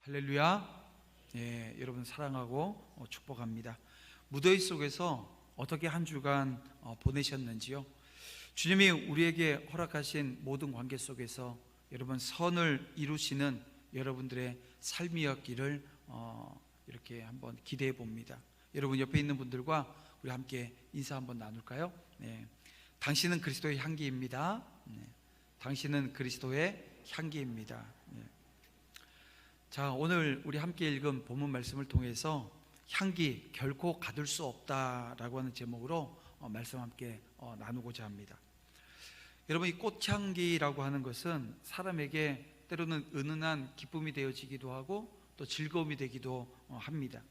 할렐루야. 예, 여러분 사랑하고 축복합니다. 무더위 속에서 어떻게 한 주간 보내셨는지요? 주님이 우리에게 허락하신 모든 관계 속에서 여러분 선을 이루시는 여러분들의 삶이었기를 이렇게 한번 기대해 봅니다. 여러분 옆에 있는 분들과 우리 함께 인사 한번 나눌까요? 네. 당신은 그리스도의 향기입니다. 네. 당신은 그리스도의 향기입니다. 네. 자, 오늘 우리 함께 읽은 본문 말씀을 통해서 향기 결코 가둘 수 없다라고 하는 제목으로 말씀 함께 나누고자 합니다. 여러분, 이 꽃향기라고 하는 것은 사람에게 때로는 은은한 기쁨이 되어지기도 하고 또 즐거움이 되기도 합니다.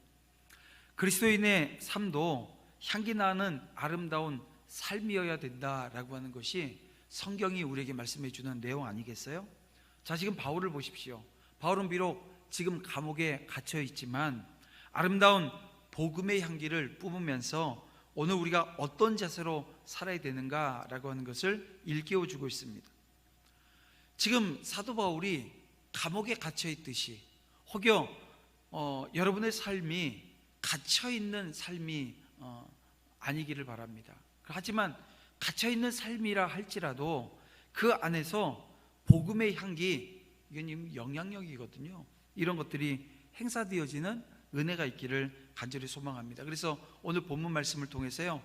그리스도인의 삶도 향기 나는 아름다운 삶이어야 된다라고 하는 것이 성경이 우리에게 말씀해 주는 내용 아니겠어요? 자, 지금 바울을 보십시오. 바울은 비록 지금 감옥에 갇혀 있지만 아름다운 복음의 향기를 뿜으면서 오늘 우리가 어떤 자세로 살아야 되는가라고 하는 것을 일깨워 주고 있습니다. 지금 사도 바울이 감옥에 갇혀 있듯이 혹여 여러분의 삶이 갇혀 있는 삶이 아니기를 바랍니다. 하지만 갇혀 있는 삶이라 할지라도 그 안에서 복음의 향기, 이건 영향력이거든요. 이런 것들이 행사되어지는 은혜가 있기를 간절히 소망합니다. 그래서 오늘 본문 말씀을 통해서요,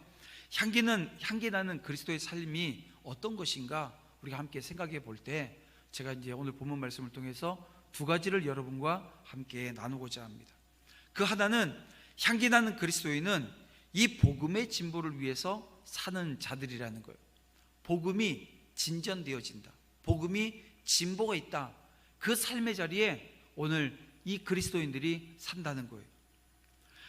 향기 나는 그리스도의 삶이 어떤 것인가 우리가 함께 생각해 볼 때 제가 이제 오늘 본문 말씀을 통해서 두 가지를 여러분과 함께 나누고자 합니다. 그 하나는 향기 나는 그리스도인은 이 복음의 진보를 위해서 사는 자들이라는 거예요. 복음이 진전되어진다, 복음이 진보가 있다, 그 삶의 자리에 오늘 이 그리스도인들이 산다는 거예요.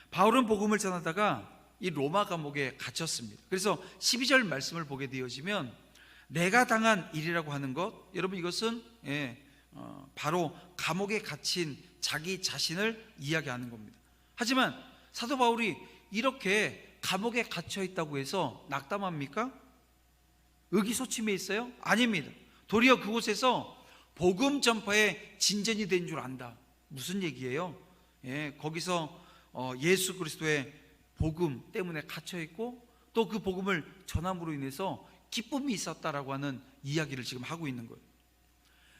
바울은 복음을 전하다가 이 로마 감옥에 갇혔습니다. 그래서 12절 말씀을 보게 되어지면 내가 당한 일이라고 하는 것, 여러분 이것은 바로 감옥에 갇힌 자기 자신을 이야기하는 겁니다. 하지만 사도 바울이 이렇게 감옥에 갇혀 있다고 해서 낙담합니까? 의기소침해 있어요? 아닙니다. 도리어 그곳에서 복음 전파에 진전이 된 줄 안다. 무슨 얘기예요? 거기서 예수 그리스도의 복음 때문에 갇혀 있고 또 그 복음을 전함으로 인해서 기쁨이 있었다라고 하는 이야기를 지금 하고 있는 거예요.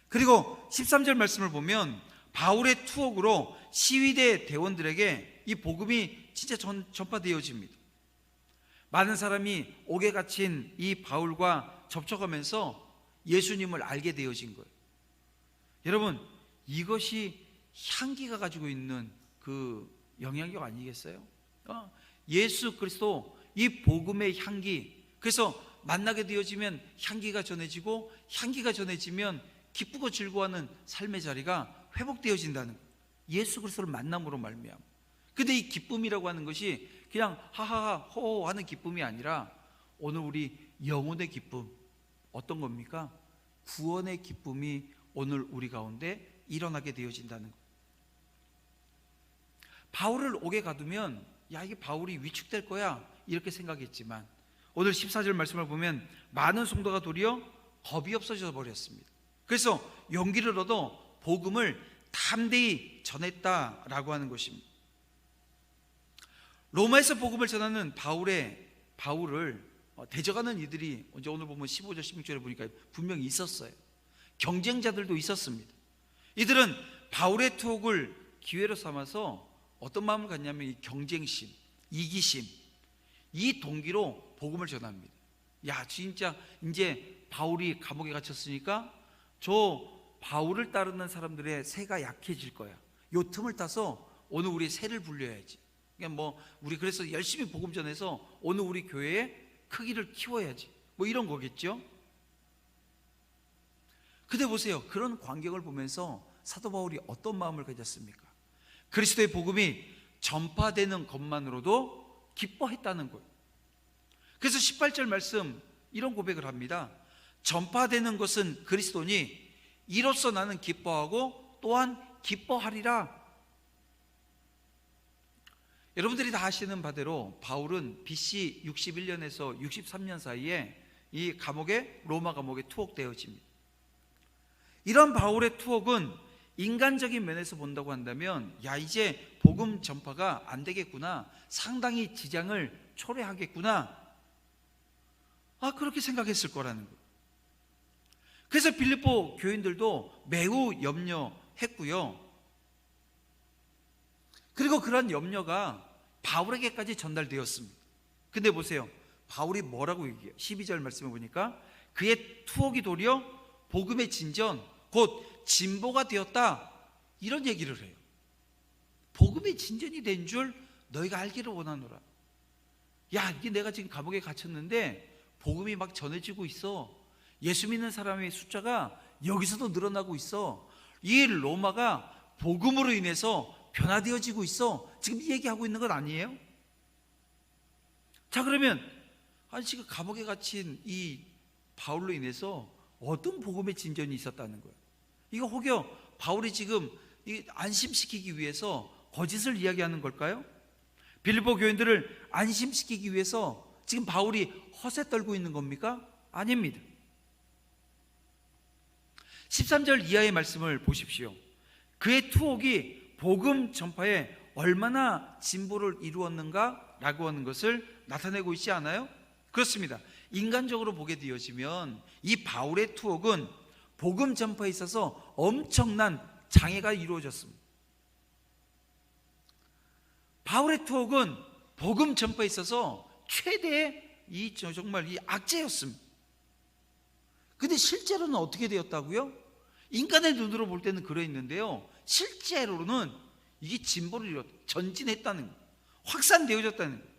그리고 13절 말씀을 보면 바울의 투옥으로 시위대 대원들에게 이 복음이 진짜 전파되어집니다. 많은 사람이 옥에 갇힌 이 바울과 접촉하면서 예수님을 알게 되어진 거예요. 여러분, 이것이 향기가 가지고 있는 그 영향력 아니겠어요? 예수 그리스도 이 복음의 향기, 그래서 만나게 되어지면 향기가 전해지고 향기가 전해지면 기쁘고 즐거워하는 삶의 자리가 회복되어진다는 거예요. 예수 그리스도를 만남으로 말미암아. 근데 이 기쁨이라고 하는 것이 그냥 하하하 호호 하는 기쁨이 아니라 오늘 우리 영혼의 기쁨, 어떤 겁니까? 구원의 기쁨이 오늘 우리 가운데 일어나게 되어진다는 거예요. 바울을 옥에 가두면 야, 이게 바울이 위축될 거야 이렇게 생각했지만 오늘 14절 말씀을 보면 많은 성도가 도리어 겁이 없어져 버렸습니다. 그래서 용기를 얻어 복음을 담대히 전했다라고 하는 것입니다. 로마에서 복음을 전하는 바울을 대적하는 이들이 오늘 보면 15절 16절에 보니까 분명히 있었어요. 경쟁자들도 있었습니다. 이들은 바울의 투옥을 기회로 삼아서 어떤 마음을 갖냐면 이 경쟁심, 이기심, 이 동기로 복음을 전합니다. 야, 진짜 이제 바울이 감옥에 갇혔으니까 저 바울을 따르는 사람들의 새가 약해질 거야. 요 틈을 타서 오늘 우리 새를 불려야지. 그러니까 우리 그래서 열심히 복음 전해서 오늘 우리 교회의 크기를 키워야지. 이런 거겠죠. 근데 보세요. 그런 광경을 보면서 사도 바울이 어떤 마음을 가졌습니까? 그리스도의 복음이 전파되는 것만으로도 기뻐했다는 거예요. 그래서 18절 말씀 이런 고백을 합니다. 전파되는 것은 그리스도니 이로써 나는 기뻐하고 또한 기뻐하리라. 여러분들이 다 아시는 바대로 바울은 BC 61년에서 63년 사이에 이 로마 감옥에 투옥되어집니다. 이런 바울의 투옥은 인간적인 면에서 본다고 한다면 야, 이제 복음 전파가 안 되겠구나, 상당히 지장을 초래하겠구나, 그렇게 생각했을 거라는 거예요. 그래서 빌립보 교인들도 매우 염려했고요. 그리고 그런 염려가 바울에게까지 전달되었습니다. 근데 보세요, 바울이 뭐라고 얘기해요? 12절 말씀에 보니까 그의 투옥이 도리어 복음의 진전 곧 진보가 되었다, 이런 얘기를 해요. 복음의 진전이 된 줄 너희가 알기를 원하노라. 야, 이게 내가 지금 감옥에 갇혔는데 복음이 막 전해지고 있어. 예수 믿는 사람의 숫자가 여기서도 늘어나고 있어. 이 로마가 복음으로 인해서 변화되어지고 있어. 지금 이 얘기하고 있는 건 아니에요? 자, 그러면 지금 감옥에 갇힌 이 바울로 인해서 어떤 복음의 진전이 있었다는 거예요? 이거 혹여 바울이 지금 안심시키기 위해서 거짓을 이야기하는 걸까요? 빌립보 교인들을 안심시키기 위해서 지금 바울이 허세 떨고 있는 겁니까? 아닙니다. 13절 이하의 말씀을 보십시오. 그의 투옥이 복음 전파에 얼마나 진보를 이루었는가 라고 하는 것을 나타내고 있지 않아요? 그렇습니다. 인간적으로 보게 되어지면 이 바울의 투옥은 복음 전파에 있어서 엄청난 장애가 이루어졌습니다. 바울의 투옥은 복음 전파에 있어서 최대의 정말 이 악재였습니다. 근데 실제로는 어떻게 되었다고요? 인간의 눈으로 볼 때는 그러했는데요, 실제로는 이게 진보를 이뤘다, 전진했다는 거예요. 확산되어졌다는 거예요.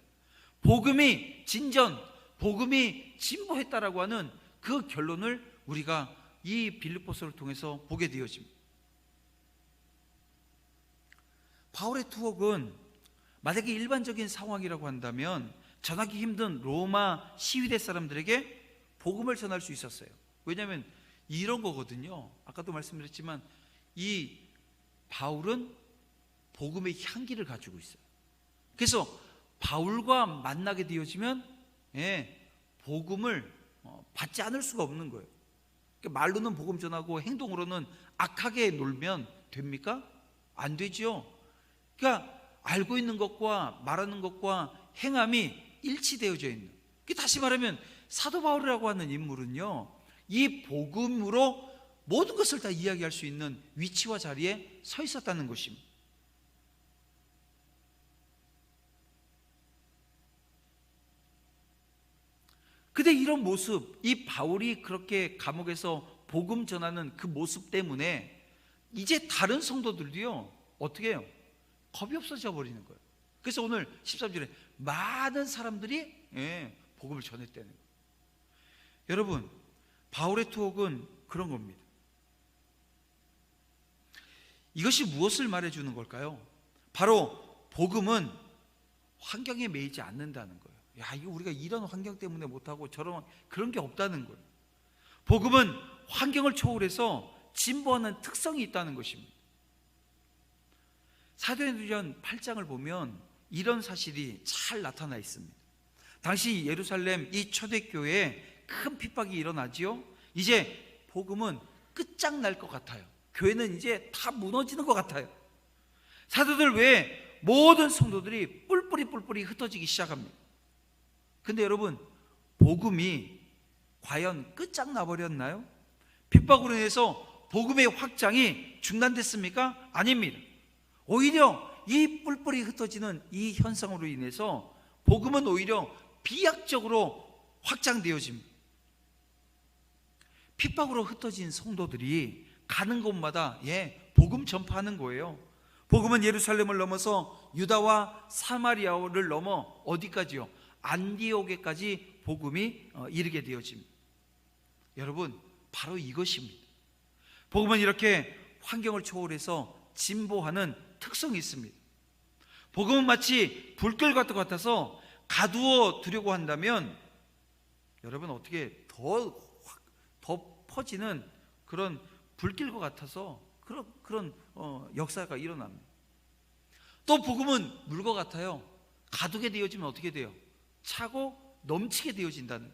복음이 진전, 복음이 진보했다라고 하는 그 결론을 우리가 이 빌립보서를 통해서 보게 되어집니다. 바울의 투옥은 만약에 일반적인 상황이라고 한다면 전하기 힘든 로마 시위대 사람들에게 복음을 전할 수 있었어요. 왜냐하면 이런 거거든요. 아까도 말씀드렸지만 이 바울은 복음의 향기를 가지고 있어요. 그래서 바울과 만나게 되어지면 복음을 받지 않을 수가 없는 거예요. 그러니까 말로는 복음 전하고 행동으로는 악하게 놀면 됩니까? 안 되죠. 그러니까 알고 있는 것과 말하는 것과 행함이 일치되어져 있는, 다시 말하면 사도 바울이라고 하는 인물은요, 이 복음으로 모든 것을 다 이야기할 수 있는 위치와 자리에 서 있었다는 것입니다. 근데 이런 모습, 이 바울이 그렇게 감옥에서 복음 전하는 그 모습 때문에 이제 다른 성도들도요, 어떻게 해요? 겁이 없어져 버리는 거예요. 그래서 오늘 13절에 많은 사람들이 복음을 전했다는 거예요. 여러분, 바울의 투옥은 그런 겁니다. 이것이 무엇을 말해주는 걸까요? 바로 복음은 환경에 매이지 않는다는 거예요. 야, 이거 우리가 이런 환경 때문에 못하고 그런 게 없다는 거예요. 복음은 환경을 초월해서 진보하는 특성이 있다는 것입니다. 사도행전 8장을 보면 이런 사실이 잘 나타나 있습니다. 당시 예루살렘 이 초대교회에 큰 핍박이 일어나지요. 이제 복음은 끝장날 것 같아요. 교회는 이제 다 무너지는 것 같아요. 사도들 외에 모든 성도들이 뿔뿔이 흩어지기 시작합니다. 근데 여러분, 복음이 과연 끝장나 버렸나요? 핍박으로 인해서 복음의 확장이 중단됐습니까? 아닙니다. 오히려 이 뿔뿔이 흩어지는 이 현상으로 인해서 복음은 오히려 비약적으로 확장되어집니다. 핍박으로 흩어진 성도들이 가는 곳마다 복음 전파하는 거예요. 복음은 예루살렘을 넘어서 유다와 사마리아를 넘어 어디까지요? 안디옥에까지 복음이 이르게 되어집니다. 여러분, 바로 이것입니다. 복음은 이렇게 환경을 초월해서 진보하는 특성이 있습니다. 복음은 마치 불길 같아서 가두어 두려고 한다면 여러분, 어떻게 더 퍼지는 그런 불길과 같아서 그런 역사가 일어납니다. 또 복음은 물과 같아요. 가두게 되어지면 어떻게 돼요? 차고 넘치게 되어진다는.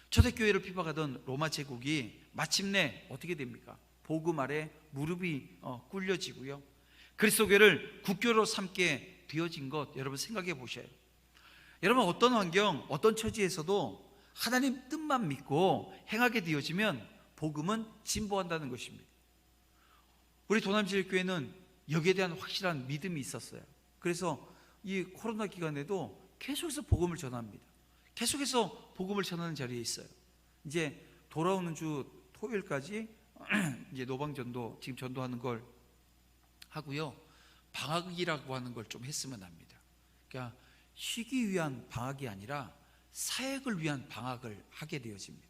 초대교회를 핍박하던 로마 제국이 마침내 어떻게 됩니까? 복음 아래 무릎이 꿇려지고요. 그리스도 교회를 국교로 삼게 되어진 것 여러분 생각해 보셔요. 여러분 어떤 환경, 어떤 처지에서도 하나님 뜻만 믿고 행하게 되어지면 복음은 진보한다는 것입니다. 우리 도남지일교회는 여기에 대한 확실한 믿음이 있었어요. 그래서 이 코로나 기간에도 계속해서 복음을 전합니다. 계속해서 복음을 전하는 자리에 있어요. 이제 돌아오는 주 토요일까지 이제 노방전도 지금 전도하는 걸 하고요. 방학이라고 하는 걸 좀 했으면 합니다. 그러니까 쉬기 위한 방학이 아니라 사역을 위한 방학을 하게 되어집니다.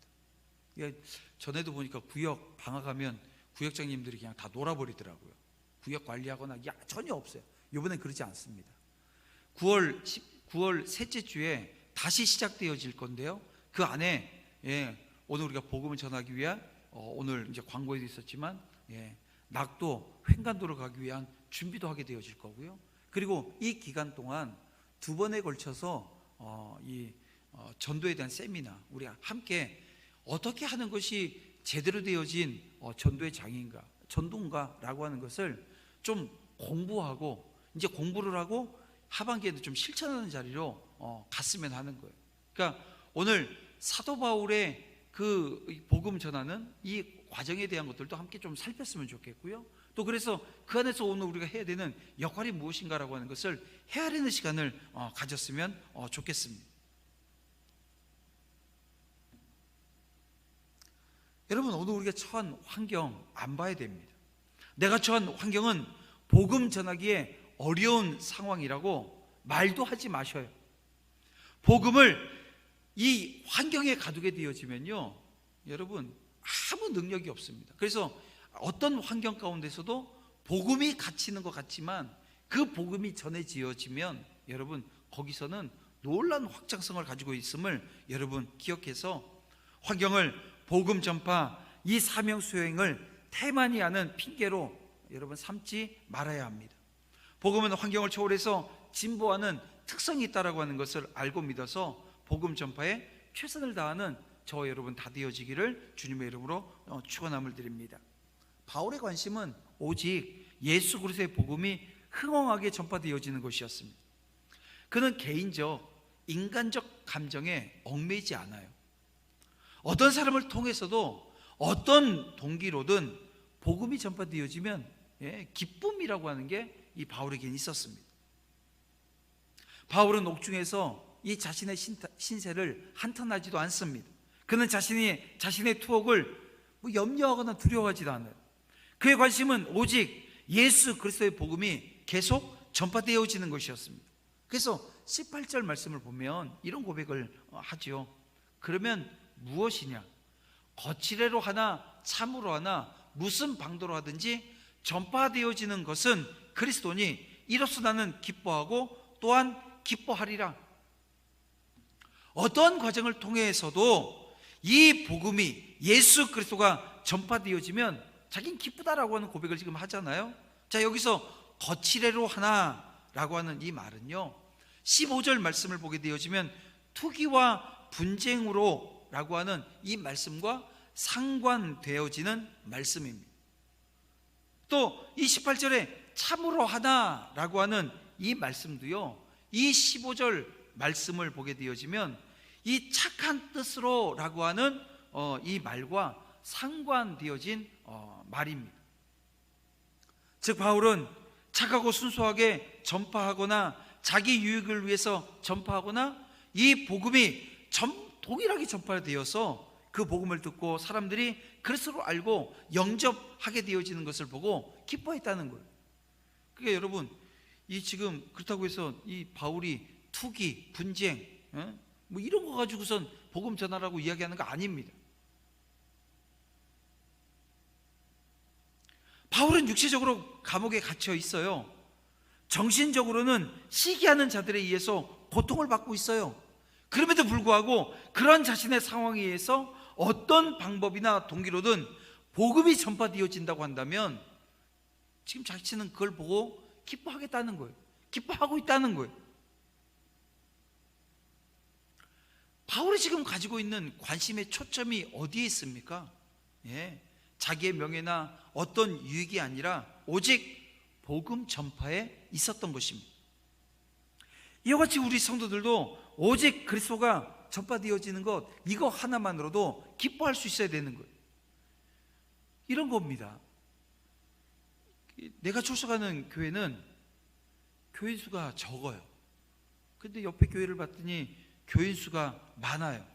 그러니까 전에도 보니까 구역 방학하면 구역장님들이 그냥 다 놀아버리더라고요. 구역 관리하거나 전혀 없어요. 이번엔 그러지 않습니다. 9월 셋째 주에 다시 시작되어질 건데요. 그 안에 오늘 우리가 복음을 전하기 위한 오늘 이제 광고에도 있었지만 낙도 횡간도로 가기 위한 준비도 하게 되어질 거고요. 그리고 이 기간 동안 2번에 걸쳐서 전도에 대한 세미나 우리가 함께 어떻게 하는 것이 제대로 되어진 전도의 장인가, 전도인가라고 하는 것을 좀 공부하고 이제 공부를 하고 하반기에도 좀 실천하는 자리로 갔으면 하는 거예요. 그러니까 오늘 사도 바울의 그 복음 전하는 이 과정에 대한 것들도 함께 좀 살폈으면 좋겠고요. 또 그래서 그 안에서 오늘 우리가 해야 되는 역할이 무엇인가라고 하는 것을 헤아리는 시간을 가졌으면 좋겠습니다. 여러분 오늘 우리가 처한 환경 안 봐야 됩니다. 내가 처한 환경은 복음 전하기에 어려운 상황이라고 말도 하지 마셔요. 복음을 이 환경에 가두게 되어지면요, 여러분 아무 능력이 없습니다. 그래서 어떤 환경 가운데서도 복음이 갇히는 것 같지만 그 복음이 전해지어지면 여러분 거기서는 놀라운 확장성을 가지고 있음을 여러분 기억해서 환경을 복음 전파 이 사명 수행을 태만히 하는 핑계로 여러분 삼지 말아야 합니다. 복음은 환경을 초월해서 진보하는 특성이 있다라고 하는 것을 알고 믿어서 복음 전파에 최선을 다하는 저와 여러분 다 되어지기를 주님의 이름으로 축원함을 드립니다. 바울의 관심은 오직 예수 그리스도의 복음이 흥황하게 전파되어지는 것이었습니다. 그는 개인적, 인간적 감정에 얽매이지 않아요. 어떤 사람을 통해서도 어떤 동기로든 복음이 전파되어지면 기쁨이라고 하는 게 이 바울에게는 있었습니다. 바울은 옥중에서 이 자신의 신세를 한탄하지도 않습니다. 그는 자신의 투옥을 염려하거나 두려워하지도 않아요. 그의 관심은 오직 예수 그리스도의 복음이 계속 전파되어지는 것이었습니다. 그래서 18절 말씀을 보면 이런 고백을 하죠. 그러면 무엇이냐? 거칠애로 하나 참으로 하나 무슨 방도로 하든지 전파되어지는 것은 그리스도니 이로써 나는 기뻐하고 또한 기뻐하리라. 어떤 과정을 통해서도 이 복음이 예수 그리스도가 전파되어지면 자기는 기쁘다라고 하는 고백을 지금 하잖아요. 자, 여기서 거칠애로 하나라고 하는 이 말은요 15절 말씀을 보게 되어지면 투기와 분쟁으로 라고 하는 이 말씀과 상관되어지는 말씀입니다. 또 이 18절에 참으로 하나라고 하는 이 말씀도요 이 15절 말씀을 보게 되어지면 이 착한 뜻으로 라고 하는 이 말과 상관되어진 말입니다. 즉 바울은 착하고 순수하게 전파하거나 자기 유익을 위해서 전파하거나 이 복음이 동일하게 전파되어서 그 복음을 듣고 사람들이 그리스도로 알고 영접하게 되어지는 것을 보고 기뻐했다는 거예요. 그러니까 여러분 이 지금 그렇다고 해서 이 바울이 투기, 분쟁 뭐 이런 거 가지고선 복음 전하라고 이야기하는 거 아닙니다. 바울은 육체적으로 감옥에 갇혀 있어요. 정신적으로는 시기하는 자들에 의해서 고통을 받고 있어요. 그럼에도 불구하고 그런 자신의 상황에 의해서 어떤 방법이나 동기로든 복음이 전파되어진다고 한다면 지금 자신은 그걸 보고 기뻐하겠다는 거예요. 기뻐하고 있다는 거예요. 바울이 지금 가지고 있는 관심의 초점이 어디에 있습니까? 자기의 명예나 어떤 유익이 아니라 오직 복음 전파에 있었던 것입니다. 이와 같이 우리 성도들도 오직 그리스도가 전파되어지는 것, 이거 하나만으로도 기뻐할 수 있어야 되는 거예요. 이런 겁니다. 내가 출석하는 교회는 교인 수가 적어요. 근데 옆에 교회를 봤더니 교인 수가 많아요.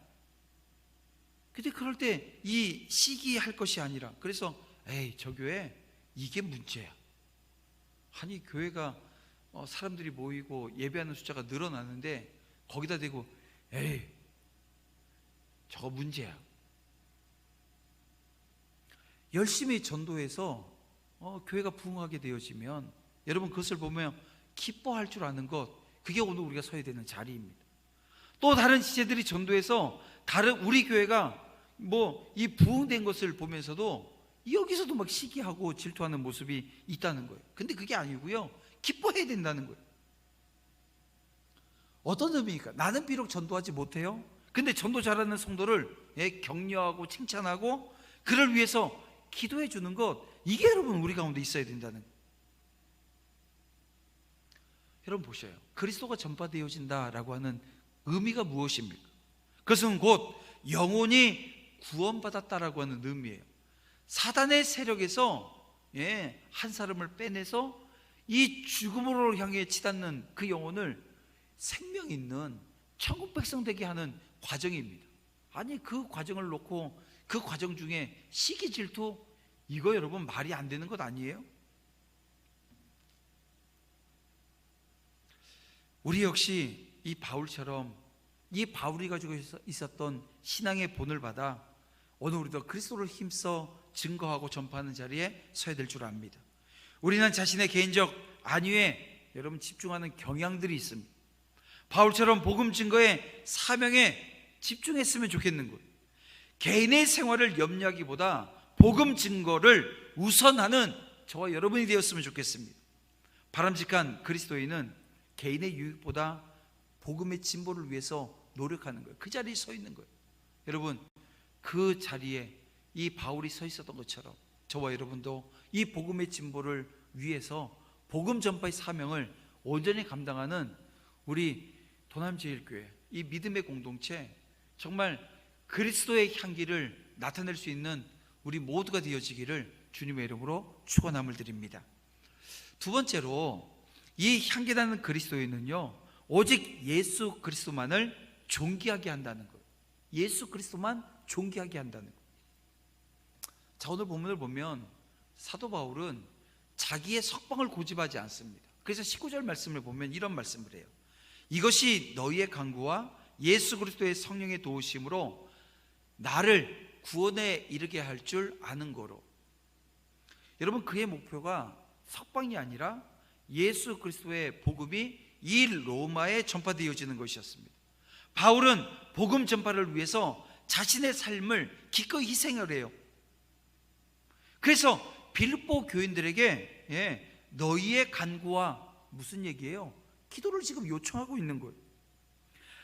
근데 그럴 때 이 시기할 것이 아니라, 그래서 에이, 저 교회 이게 문제야. 아니, 교회가 사람들이 모이고 예배하는 숫자가 늘어나는데 거기다 대고 에이, 저거 문제야. 열심히 전도해서 교회가 부흥하게 되어지면 여러분, 그것을 보면 기뻐할 줄 아는 것, 그게 오늘 우리가 서야 되는 자리입니다. 또 다른 지체들이 전도해서 다른 우리 교회가 이 부흥된 것을 보면서도 여기서도 막 시기하고 질투하는 모습이 있다는 거예요. 근데 그게 아니고요, 기뻐해야 된다는 거예요. 어떤 의미입니까? 나는 비록 전도하지 못해요. 근데 전도 잘하는 성도를 격려하고 칭찬하고 그를 위해서 기도해 주는 것, 이게 여러분 우리 가운데 있어야 된다는 거예요. 여러분 보셔요. 그리스도가 전파되어진다라고 하는 의미가 무엇입니까? 그것은 곧 영혼이 구원받았다라고 하는 의미예요. 사단의 세력에서 한 사람을 빼내서 이 죽음으로 향해 치닫는 그 영혼을 생명 있는 천국 백성 되게 하는 과정입니다. 아니, 그 과정을 놓고 그 과정 중에 시기 질투, 이거 여러분 말이 안 되는 것 아니에요? 우리 역시 이 바울처럼 이 바울이 가지고 있었던 신앙의 본을 받아 오늘 우리도 그리스도를 힘써 증거하고 전파하는 자리에 서야 될 줄 압니다. 우리는 자신의 개인적 안위에 여러분 집중하는 경향들이 있습니다. 바울처럼 복음 증거의 사명에 집중했으면 좋겠는 거예요. 개인의 생활을 염려하기보다 복음 증거를 우선하는 저와 여러분이 되었으면 좋겠습니다. 바람직한 그리스도인은 개인의 유익보다 복음의 진보를 위해서 노력하는 거예요. 그 자리에 서 있는 거예요. 여러분, 그 자리에 이 바울이 서 있었던 것처럼 저와 여러분도 이 복음의 진보를 위해서 복음 전파의 사명을 온전히 감당하는 우리 도남제일교회, 이 믿음의 공동체, 정말 그리스도의 향기를 나타낼 수 있는 우리 모두가 되어지기를 주님의 이름으로 축원함을 드립니다. 두 번째로, 이 향기나는 그리스도인은요, 오직 예수 그리스도만을 존귀하게 한다는 거예요. 예수 그리스도만 존귀하게 한다는 거예요. 자, 오늘 본문을 보면 사도 바울은 자기의 석방을 고집하지 않습니다. 그래서 19절 말씀을 보면 이런 말씀을 해요. 이것이 너희의 간구와 예수 그리스도의 성령의 도우심으로 나를 구원에 이르게 할 줄 아는 거로. 여러분, 그의 목표가 석방이 아니라 예수 그리스도의 복음이 이 로마에 전파되어지는 것이었습니다. 바울은 복음 전파를 위해서 자신의 삶을 기꺼이 희생을 해요. 그래서 빌립보 교인들에게 너희의 간구와 무슨 얘기예요? 기도를 지금 요청하고 있는 거예요.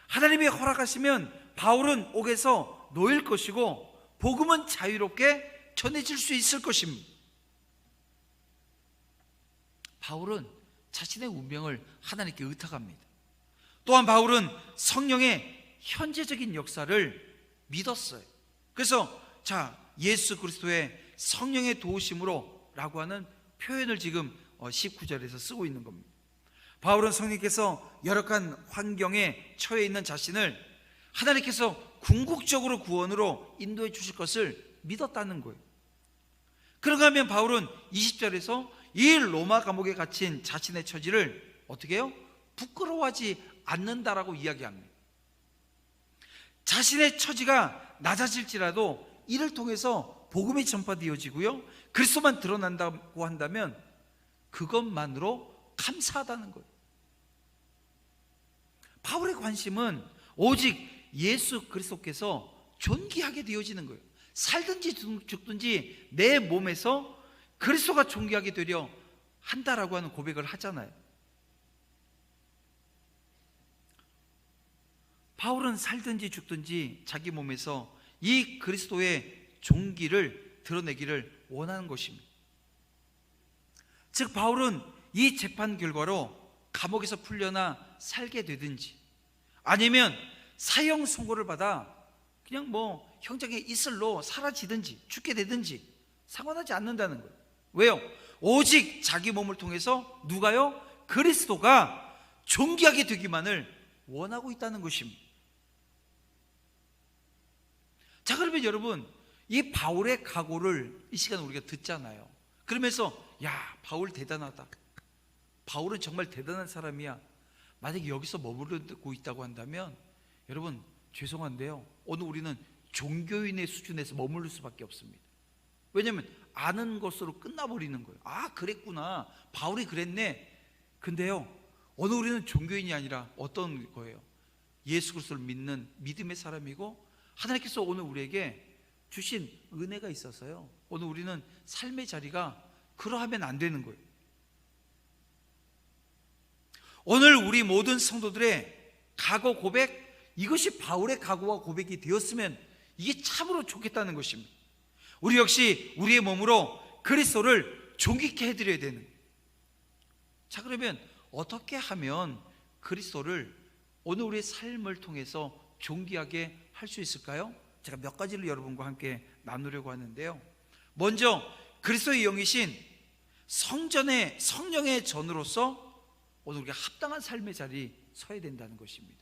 하나님이 허락하시면 바울은 옥에서 놓일 것이고 복음은 자유롭게 전해질 수 있을 것입니다. 바울은 자신의 운명을 하나님께 의탁합니다. 또한 바울은 성령의 현재적인 역사를 믿었어요. 그래서 예수 그리스도의 성령의 도우심으로 라고 하는 표현을 지금 19절에서 쓰고 있는 겁니다. 바울은 성령께서 열악한 환경에 처해 있는 자신을 하나님께서 궁극적으로 구원으로 인도해 주실 것을 믿었다는 거예요. 그런가 하면 바울은 20절에서 이 로마 감옥에 갇힌 자신의 처지를 어떻게 해요? 부끄러워하지 않는다라고 이야기합니다. 자신의 처지가 낮아질지라도 이를 통해서 복음이 전파되어지고요, 그리스도만 드러난다고 한다면 그것만으로 감사하다는 거예요. 바울의 관심은 오직 예수 그리스도께서 존귀하게 되어지는 거예요. 살든지 죽든지 내 몸에서 그리스도가 존귀하게 되려 한다라고 하는 고백을 하잖아요. 바울은 살든지 죽든지 자기 몸에서 이 그리스도의 존귀를 드러내기를 원하는 것입니다. 즉 바울은 이 재판 결과로 감옥에서 풀려나 살게 되든지 아니면 사형 선고를 받아 그냥 형장의 이슬로 사라지든지 죽게 되든지 상관하지 않는다는 거예요. 왜요? 오직 자기 몸을 통해서 누가요? 그리스도가 존귀하게 되기만을 원하고 있다는 것입니다. 자, 그러면 여러분, 이 바울의 각오를 이 시간 우리가 듣잖아요. 그러면서 야, 바울 대단하다, 바울은 정말 대단한 사람이야, 만약에 여기서 머무르고 있다고 한다면 여러분 죄송한데요, 오늘 우리는 종교인의 수준에서 머무를 수밖에 없습니다. 왜냐하면 아는 것으로 끝나버리는 거예요. 아, 그랬구나, 바울이 그랬네. 근데요, 오늘 우리는 종교인이 아니라 어떤 거예요? 예수 그리스도를 믿는 믿음의 사람이고, 하나님께서 오늘 우리에게 주신 은혜가 있어서요, 오늘 우리는 삶의 자리가 그러하면 안 되는 거예요. 오늘 우리 모든 성도들의 각오 고백, 이것이 바울의 각오와 고백이 되었으면 이게 참으로 좋겠다는 것입니다. 우리 역시 우리의 몸으로 그리스도를 존귀케 해드려야 되는 거예요. 자, 그러면 어떻게 하면 그리스도를 오늘 우리의 삶을 통해서 존귀하게 할 수 있을까요? 제가 몇 가지를 여러분과 함께 나누려고 하는데요, 먼저 그리스도의 영이신 성령의 전으로서 오늘 우리가 합당한 삶의 자리에 서야 된다는 것입니다.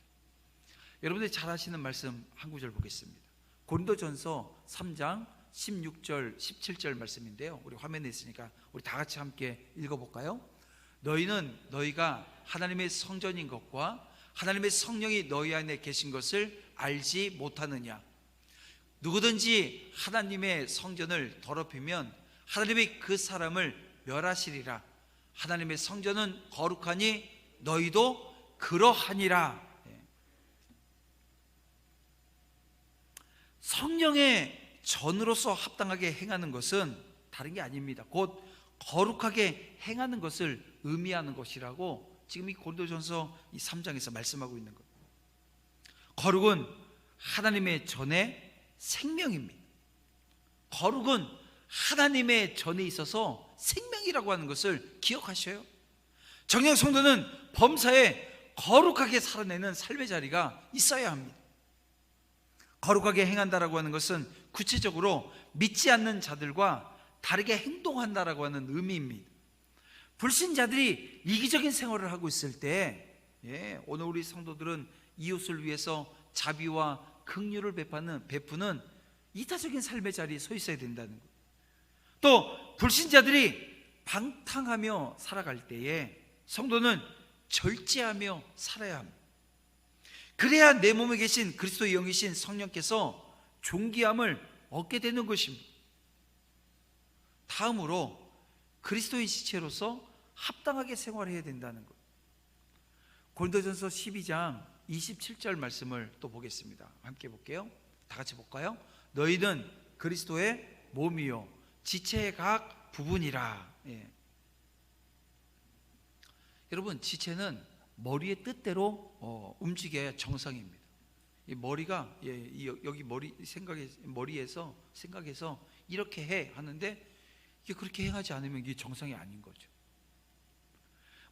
여러분들이 잘 아시는 말씀 한 구절 보겠습니다. 고린도전서 3장 16절 17절 말씀인데요, 우리 화면에 있으니까 우리 다 같이 함께 읽어볼까요? 너희는 너희가 하나님의 성전인 것과 하나님의 성령이 너희 안에 계신 것을 알지 못하느냐? 누구든지 하나님의 성전을 더럽히면 하나님이 그 사람을 멸하시리라. 하나님의 성전은 거룩하니 너희도 그러하니라. 성령의 전으로서 합당하게 행하는 것은 다른 게 아닙니다. 곧 거룩하게 행하는 것을 의미하는 것이라고 지금 이 고린도전서 이 3장에서 말씀하고 있는 거예요. 거룩은 하나님의 전의 생명입니다. 거룩은 하나님의 전에 있어서 생명이라고 하는 것을 기억하셔요. 정녕 성도는 범사에 거룩하게 살아내는 삶의 자리가 있어야 합니다. 거룩하게 행한다라고 하는 것은 구체적으로 믿지 않는 자들과 다르게 행동한다라고 하는 의미입니다. 불신자들이 이기적인 생활을 하고 있을 때, 오늘 우리 성도들은 이웃을 위해서 자비와 긍휼을 베푸는 이타적인 삶의 자리에 서 있어야 된다는 거예요. 또 불신자들이 방탕하며 살아갈 때에 성도는 절제하며 살아야 합니다. 그래야 내 몸에 계신 그리스도의 영이신 성령께서 존귀함을 얻게 되는 것입니다. 다음으로 그리스도의 지체로서 합당하게 생활해야 된다는 것. 고린도전서 12장 27절 말씀을 또 보겠습니다. 함께 볼게요. 다 같이 볼까요? 너희는 그리스도의 몸이요 지체의 각 부분이라. 여러분, 지체는 머리의 뜻대로 움직여야 정상입니다. 이 머리가 여기 머리에서 생각해서 이렇게 해 하는데 이게 그렇게 행하지 않으면 이게 정상이 아닌 거죠.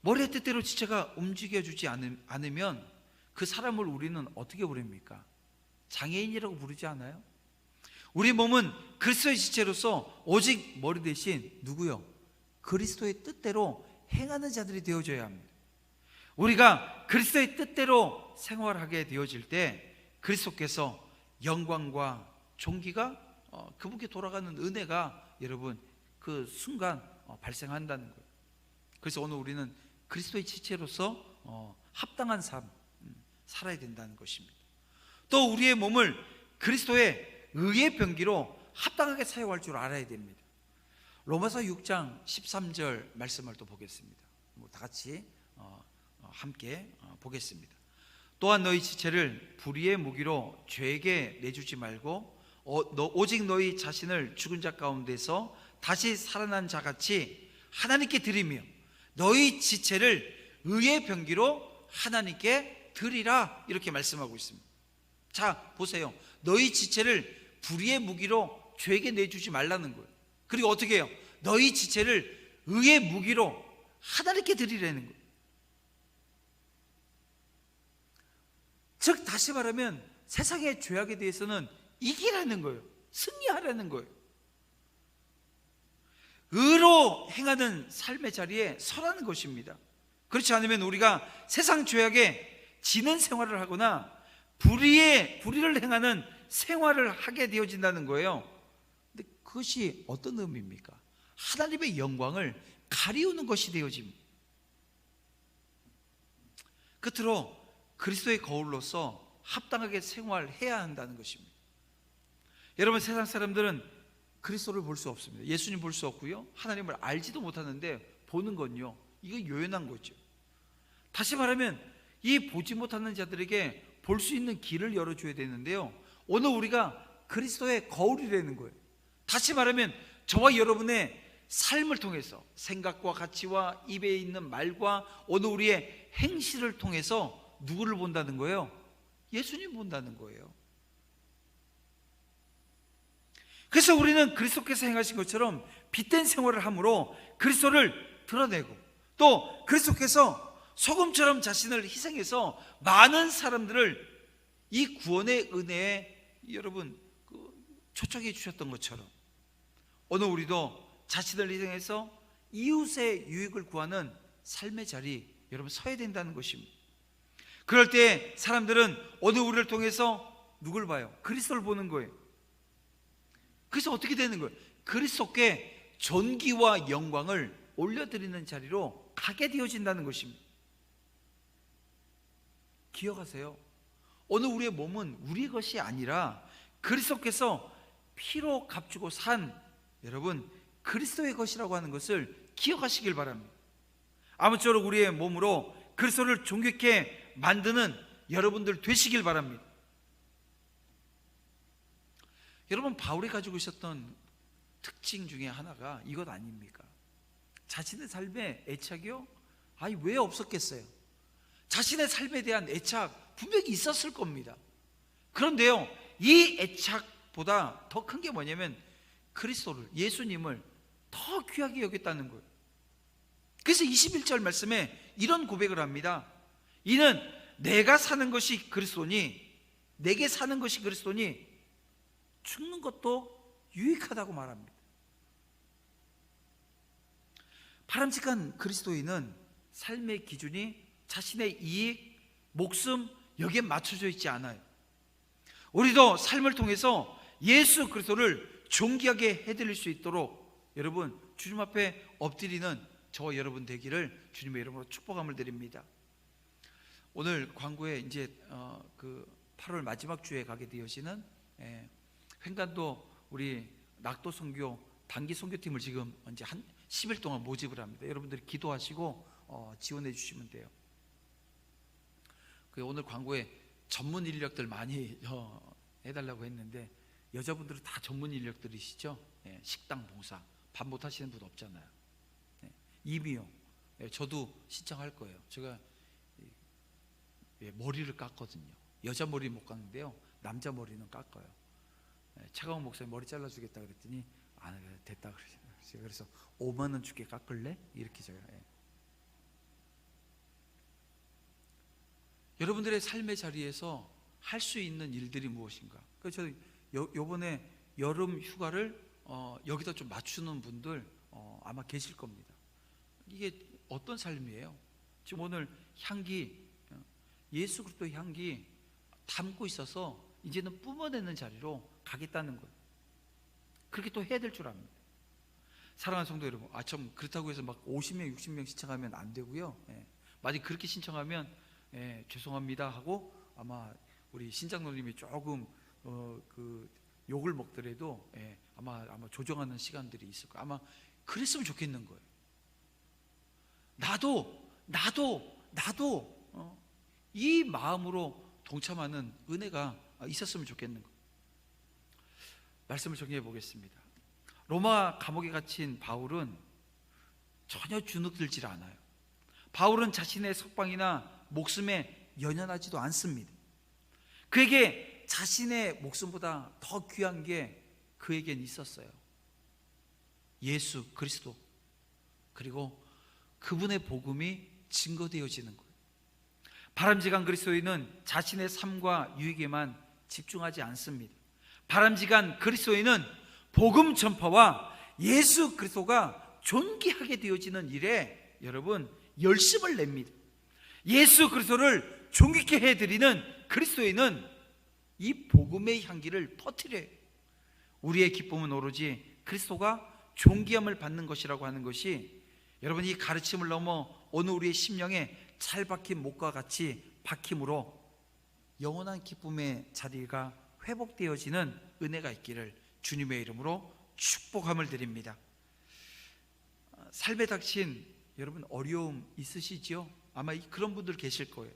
머리의 뜻대로 지체가 움직여주지 않으면 그 사람을 우리는 어떻게 부릅니까? 장애인이라고 부르지 않아요? 우리 몸은 그리스도의 지체로서 오직 머리 대신 누구요? 그리스도의 뜻대로 행하는 자들이 되어져야 합니다. 우리가 그리스도의 뜻대로 생활하게 되어질 때 그리스도께서 영광과 존귀가 그분께 돌아가는 은혜가 여러분 그 순간 발생한다는 거예요. 그래서 오늘 우리는 그리스도의 지체로서 합당한 삶 살아야 된다는 것입니다. 또 우리의 몸을 그리스도의 의의 병기로 합당하게 사용할 줄 알아야 됩니다. 로마서 6장 13절 말씀을 또 보겠습니다. 다 같이 함께 보겠습니다. 또한 너희 지체를 불의의 무기로 죄에게 내주지 말고 오직 너희 자신을 죽은 자 가운데서 다시 살아난 자같이 하나님께 드리며 너희 지체를 의의 병기로 하나님께 드리라, 이렇게 말씀하고 있습니다. 자, 보세요. 너희 지체를 불의의 무기로 죄에게 내주지 말라는 거예요. 그리고 어떻게 해요? 너희 지체를 의의 무기로 하나님께 드리라는 거예요. 즉 다시 말하면 세상의 죄악에 대해서는 이기라는 거예요. 승리하라는 거예요. 의로 행하는 삶의 자리에 서라는 것입니다. 그렇지 않으면 우리가 세상 죄악에 지는 생활을 하거나 불의를 행하는 생활을 하게 되어진다는 거예요. 근데 그것이 어떤 의미입니까? 하나님의 영광을 가리우는 것이 되어집니다. 끝으로 그리스도의 거울로서 합당하게 생활해야 한다는 것입니다. 여러분, 세상 사람들은 그리스도를 볼 수 없습니다. 예수님 볼 수 없고요, 하나님을 알지도 못하는데 보는 건요, 이거 요연한 거죠. 다시 말하면 이 보지 못하는 자들에게 볼 수 있는 길을 열어줘야 되는데요, 오늘 우리가 그리스도의 거울이라는 거예요. 다시 말하면 저와 여러분의 삶을 통해서 생각과 가치와 입에 있는 말과 오늘 우리의 행실을 통해서 누구를 본다는 거예요? 예수님 본다는 거예요. 그래서 우리는 그리스도께서 행하신 것처럼 빛된 생활을 함으로 그리스도를 드러내고, 또 그리스도께서 소금처럼 자신을 희생해서 많은 사람들을 이 구원의 은혜에 여러분 초청해 주셨던 것처럼 오늘 우리도 자신을 희생해서 이웃의 유익을 구하는 삶의 자리 여러분 서야 된다는 것입니다. 그럴 때 사람들은 오늘 우리를 통해서 누굴 봐요? 그리스도를 보는 거예요. 그래서 어떻게 되는 거예요? 그리스도께 존귀와 영광을 올려드리는 자리로 가게 되어진다는 것입니다. 기억하세요. 오늘 우리의 몸은 우리의 것이 아니라 그리스도께서 피로 값주고 산 여러분 그리스도의 것이라고 하는 것을 기억하시길 바랍니다. 아무쪼록 우리의 몸으로 그리스도를 존귀케 만드는 여러분들 되시길 바랍니다. 여러분, 바울이 가지고 있었던 특징 중에 하나가 이것 아닙니까? 자신의 삶에 애착이요? 아니, 왜 없었겠어요? 자신의 삶에 대한 애착 분명히 있었을 겁니다. 그런데요, 이 애착보다 더 큰 게 뭐냐면 그리스도를, 예수님을 더 귀하게 여겼다는 거예요. 그래서 21절 말씀에 이런 고백을 합니다. 이는 내가 사는 것이 그리스도니, 내게 사는 것이 그리스도니 죽는 것도 유익하다고 말합니다. 바람직한 그리스도인은 삶의 기준이 자신의 이익, 목숨 여기에 맞춰져 있지 않아요. 우리도 삶을 통해서 예수 그리스도를 존귀하게 해드릴 수 있도록 여러분 주님 앞에 엎드리는 저와 여러분 되기를 주님의 이름으로 축복함을 드립니다. 오늘 광고에 이제 그 8월 마지막 주에 가게 되어지는 횡단도 우리 낙도 선교 단기 선교팀을 지금 이제 한 10일 동안 모집을 합니다. 여러분들이 기도하시고 지원해 주시면 돼요. 오늘 광고에 전문 인력들 많이 해달라고 했는데 여자분들은 다 전문 인력들이시죠. 식당 봉사, 밥 못하시는 분 없잖아요. 이미용, 저도 신청할 거예요. 제가 머리를 깎거든요. 여자 머리 못 깎는데요, 남자 머리는 깎아요. 차가운 목사님 머리 잘라주겠다 그랬더니 안 됐다 그러시더라고요. 그래서 5만 원 줄게, 깎을래? 이렇게 제가. 여러분들의 삶의 자리에서 할 수 있는 일들이 무엇인가? 그래서 요번에 여름 휴가를 여기다 좀 맞추는 분들 아마 계실 겁니다. 이게 어떤 삶이에요? 지금 오늘 향기, 예수 그리스도의 향기 담고 있어서 이제는 뿜어내는 자리로 가겠다는 거예요. 그렇게 또 해야 될 줄 압니다. 사랑하는 성도 여러분, 참 그렇다고 해서 막 50명, 60명 신청하면 안 되고요. 만약 그렇게 신청하면 죄송합니다 하고 아마 우리 신장로님이 조금 그 욕을 먹더라도 아마 조정하는 시간들이 있을 거예요. 아마 그랬으면 좋겠는 거예요. 나도 이 마음으로 동참하는 은혜가 있었으면 좋겠는 거예요. 말씀을 정리해 보겠습니다. 로마 감옥에 갇힌 바울은 전혀 주눅들지 않아요. 바울은 자신의 석방이나 목숨에 연연하지도 않습니다. 그에게 자신의 목숨보다 더 귀한 게 그에겐 있었어요. 예수 그리스도, 그리고 그분의 복음이 증거되어지는 거예요. 바람직한 그리스도인은 자신의 삶과 유익에만 집중하지 않습니다. 바람직한 그리스도인은 복음 전파와 예수 그리스도가 존귀하게 되어지는 일에 여러분 열심을 냅니다. 예수 그리스도를 존귀케 해드리는 그리스도인은 이 복음의 향기를 퍼뜨려요. 우리의 기쁨은 오로지 그리스도가 존귀함을 받는 것이라고 하는 것이 여러분 이 가르침을 넘어 오늘 우리의 심령에 잘 박힌 못과 같이 박힘으로 영원한 기쁨의 자리가 회복되어지는 은혜가 있기를 주님의 이름으로 축복함을 드립니다. 삶에 닥친 여러분 어려움 있으시지요? 아마 그런 분들 계실 거예요.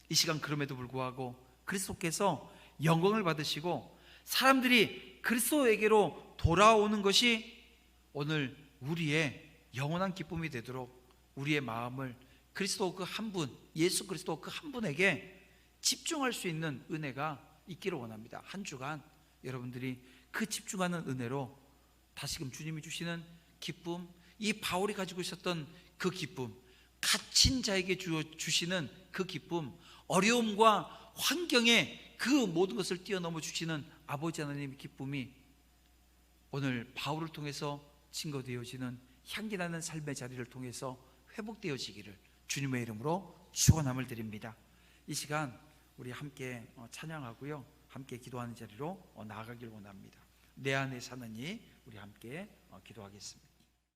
이 시간 그럼에도 불구하고 그리스도께서 영광을 받으시고 사람들이 그리스도에게로 돌아오는 것이 오늘 우리의 영원한 기쁨이 되도록 우리의 마음을 그리스도 그 한 분, 예수 그리스도 그 한 분에게 집중할 수 있는 은혜가 있기를 원합니다. 한 주간 여러분들이 그 집중하는 은혜로 다시금 주님이 주시는 기쁨, 이 바울이 가지고 있었던 그 기쁨, 갇힌 자에게 주시는 그 기쁨, 어려움과 환경에 그 모든 것을 뛰어넘어 주시는 아버지 하나님의 기쁨이 오늘 바울을 통해서 증거되어지는 향기나는 삶의 자리를 통해서 회복되어지기를 주님의 이름으로 축원함을 드립니다. 이 시간 우리 함께 찬양하고요, 함께 기도하는 자리로 나아가길 원합니다. 내 안에 사는 이 우리 함께 기도하겠습니다.